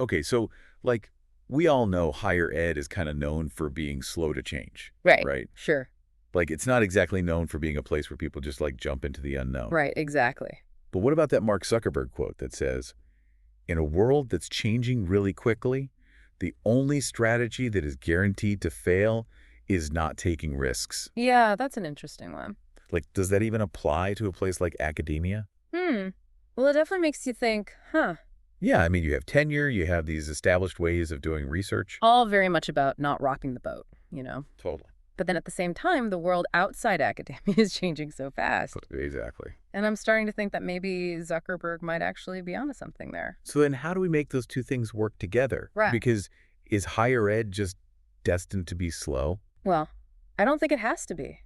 Okay, so, like, we all know higher ed is kind of known for being slow to change, Right. right? Sure. Like, it's not exactly known for being a place where people just, like, jump into the unknown. Right, exactly. But what about that Mark Zuckerberg quote that says, in a world that's changing really quickly, the only strategy that is guaranteed to fail is not taking risks. Yeah, that's an interesting one. Like, does that even apply to a place like academia? Hmm. Well, it definitely makes you think, huh? Yeah, I mean, you have tenure, you have these established ways of doing research. All very much about not rocking the boat. Totally. But then at the same time, the world outside academia is changing so fast. Exactly. And I'm starting to think that maybe Zuckerberg might actually be onto something there. So then how do we make those two things work together? Right. Because is higher ed just destined to be slow? Well, I don't think it has to be.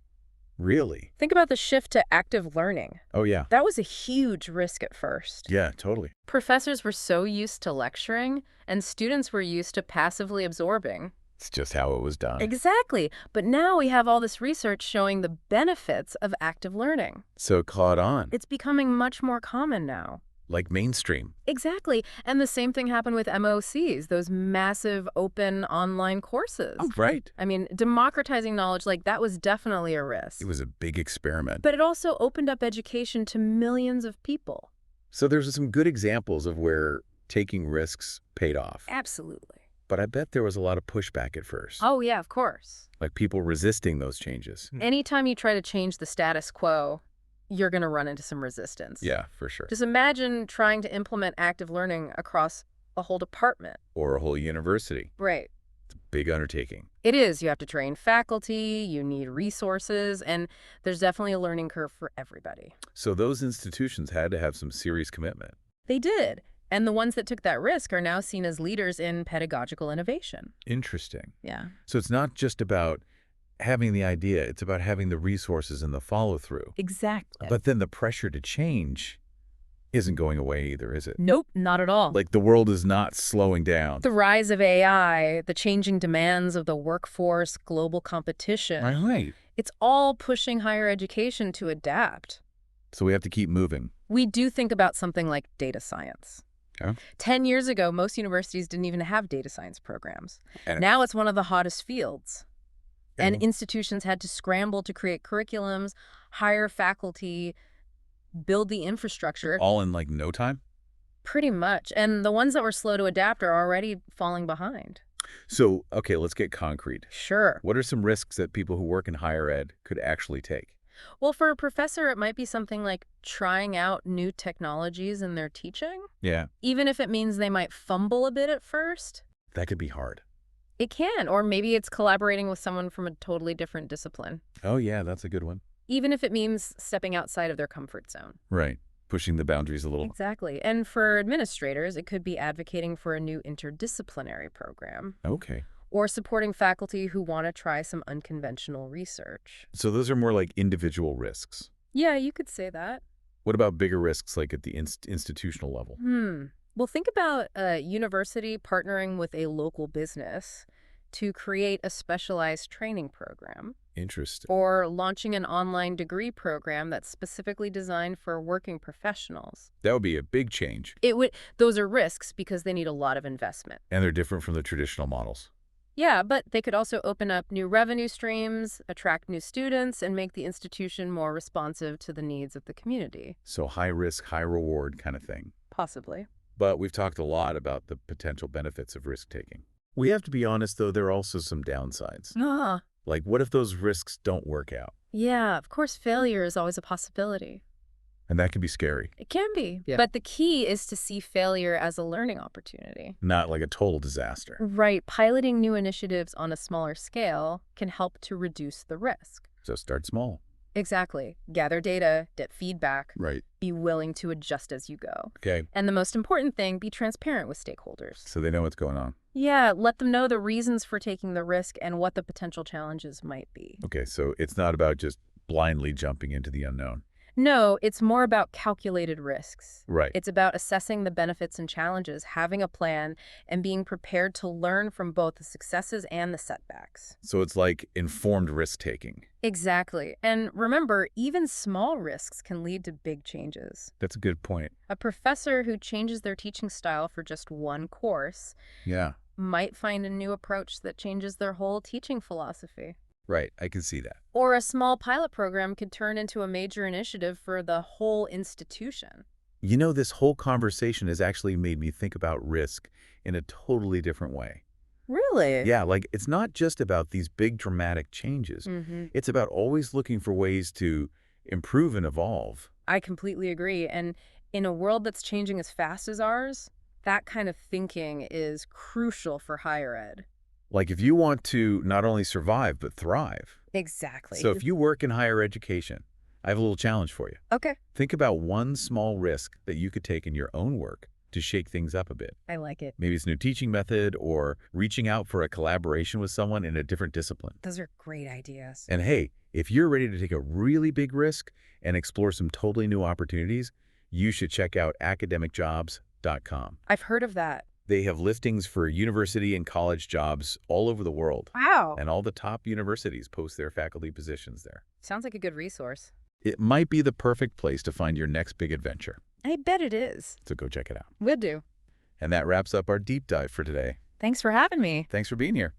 Really? Think about the shift to active learning. Oh, yeah. That was a huge risk at first. Yeah, totally. Professors were so used to lecturing, and students were used to passively absorbing. It's just how it was done. Exactly. But now we have all this research showing the benefits of active learning. So it caught on, It's becoming much more common now. like mainstream. Exactly. And the same thing happened with MOCs, those massive open online courses. Oh, right. I mean, democratizing knowledge, like that was definitely a risk. It was a big experiment. But it also opened up education to millions of people. So there's some good examples of where taking risks paid off. Absolutely. But I bet there was a lot of pushback at first. Oh, yeah, of course. Like people resisting those changes. Anytime you try to change the status quo, you're going to run into some resistance. Yeah, for sure. Just imagine trying to implement active learning across a whole department. Or a whole university. Right. It's a big undertaking. It is. You have to train faculty, you need resources, and there's definitely a learning curve for everybody. So those institutions had to have some serious commitment. They did. And the ones that took that risk are now seen as leaders in pedagogical innovation. Interesting. Yeah. So it's not just about having the idea, it's about having the resources and the follow-through. Exactly. But then the pressure to change isn't going away either, is it? Nope, not at all. Like the world is not slowing down. The rise of AI, the changing demands of the workforce, global competition. Right. It's all pushing higher education to adapt. So we have to keep moving. We do think about something like data science. Okay. 10 years ago, most universities didn't even have data science programs. And- Now it's one of the hottest fields. And And- institutions had to scramble to create curriculums, hire faculty, build the infrastructure. All in like no time? Pretty much. And the ones that were slow to adapt are already falling behind. So, okay, let's get concrete. Sure. What are some risks that people who work in higher ed could actually take? Well, for a professor, it might be something like trying out new technologies in their teaching, Yeah, even if it means they might fumble a bit at first. that could be hard. It can, or maybe it's collaborating with someone from a totally different discipline, Oh, yeah, that's a good one. even if it means stepping outside of their comfort zone. Right. Pushing the boundaries a little. Exactly. And for administrators, it could be advocating for a new interdisciplinary program Okay. or supporting faculty who want to try some unconventional research. So those are more like individual risks. Yeah, you could say that. What about bigger risks like at the institutional level? Well, think about a university partnering with a local business to create a specialized training program, Interesting. or launching an online degree program that's specifically designed for working professionals. That would be a big change. Those are risks because they need a lot of investment. And they're different from the traditional models. Yeah, but they could also open up new revenue streams, attract new students, and make the institution more responsive to the needs of the community. So high risk, high reward kind of thing. Possibly. But we've talked a lot about the potential benefits of risk taking. We have to be honest, though, there are also some downsides. Ah, Like, what if those risks don't work out? yeah, of course, failure is always a possibility. And that can be scary. It can be. Yeah. But the key is to see failure as a learning opportunity. Not like a total disaster. Right. Piloting new initiatives on a smaller scale can help to reduce the risk. So start small. Exactly. Gather data, get feedback, Right. be willing to adjust as you go. Okay. And the most important thing, be transparent with stakeholders. So they know what's going on. Yeah, let them know the reasons for taking the risk and what the potential challenges might be. Okay, so it's not about just blindly jumping into the unknown. No, it's more about calculated risks. Right. It's about assessing the benefits and challenges, having a plan, and being prepared to learn from both the successes and the setbacks. So it's like informed risk-taking. Exactly. And remember, even small risks can lead to big changes. That's a good point. A professor who changes their teaching style for just one course Yeah, might find a new approach that changes their whole teaching philosophy. right. I can see that. Or a small pilot program could turn into a major initiative for the whole institution. You know, this whole conversation has actually made me think about risk in a totally different way. Really? Yeah, like it's not just about these big dramatic changes. Mm-hmm. It's about always looking for ways to improve and evolve. I completely agree. And in a world that's changing as fast as ours, that kind of thinking is crucial for higher ed. Like if you want to not only survive, but thrive. Exactly. So if you work in higher education, I have a little challenge for you. Okay. Think about one small risk that you could take in your own work to shake things up a bit. I like it. Maybe it's a new teaching method or reaching out for a collaboration with someone in a different discipline. Those are great ideas. And hey, if you're ready to take a really big risk and explore some totally new opportunities, you should check out academicjobs.com. I've heard of that. They have listings for university and college jobs all over the world, Wow. and all the top universities post their faculty positions there. Sounds like a good resource. It might be the perfect place to find your next big adventure, I bet it is. so go check it out. Would do. And that wraps up our deep dive for today. Thanks for having me. Thanks for being here.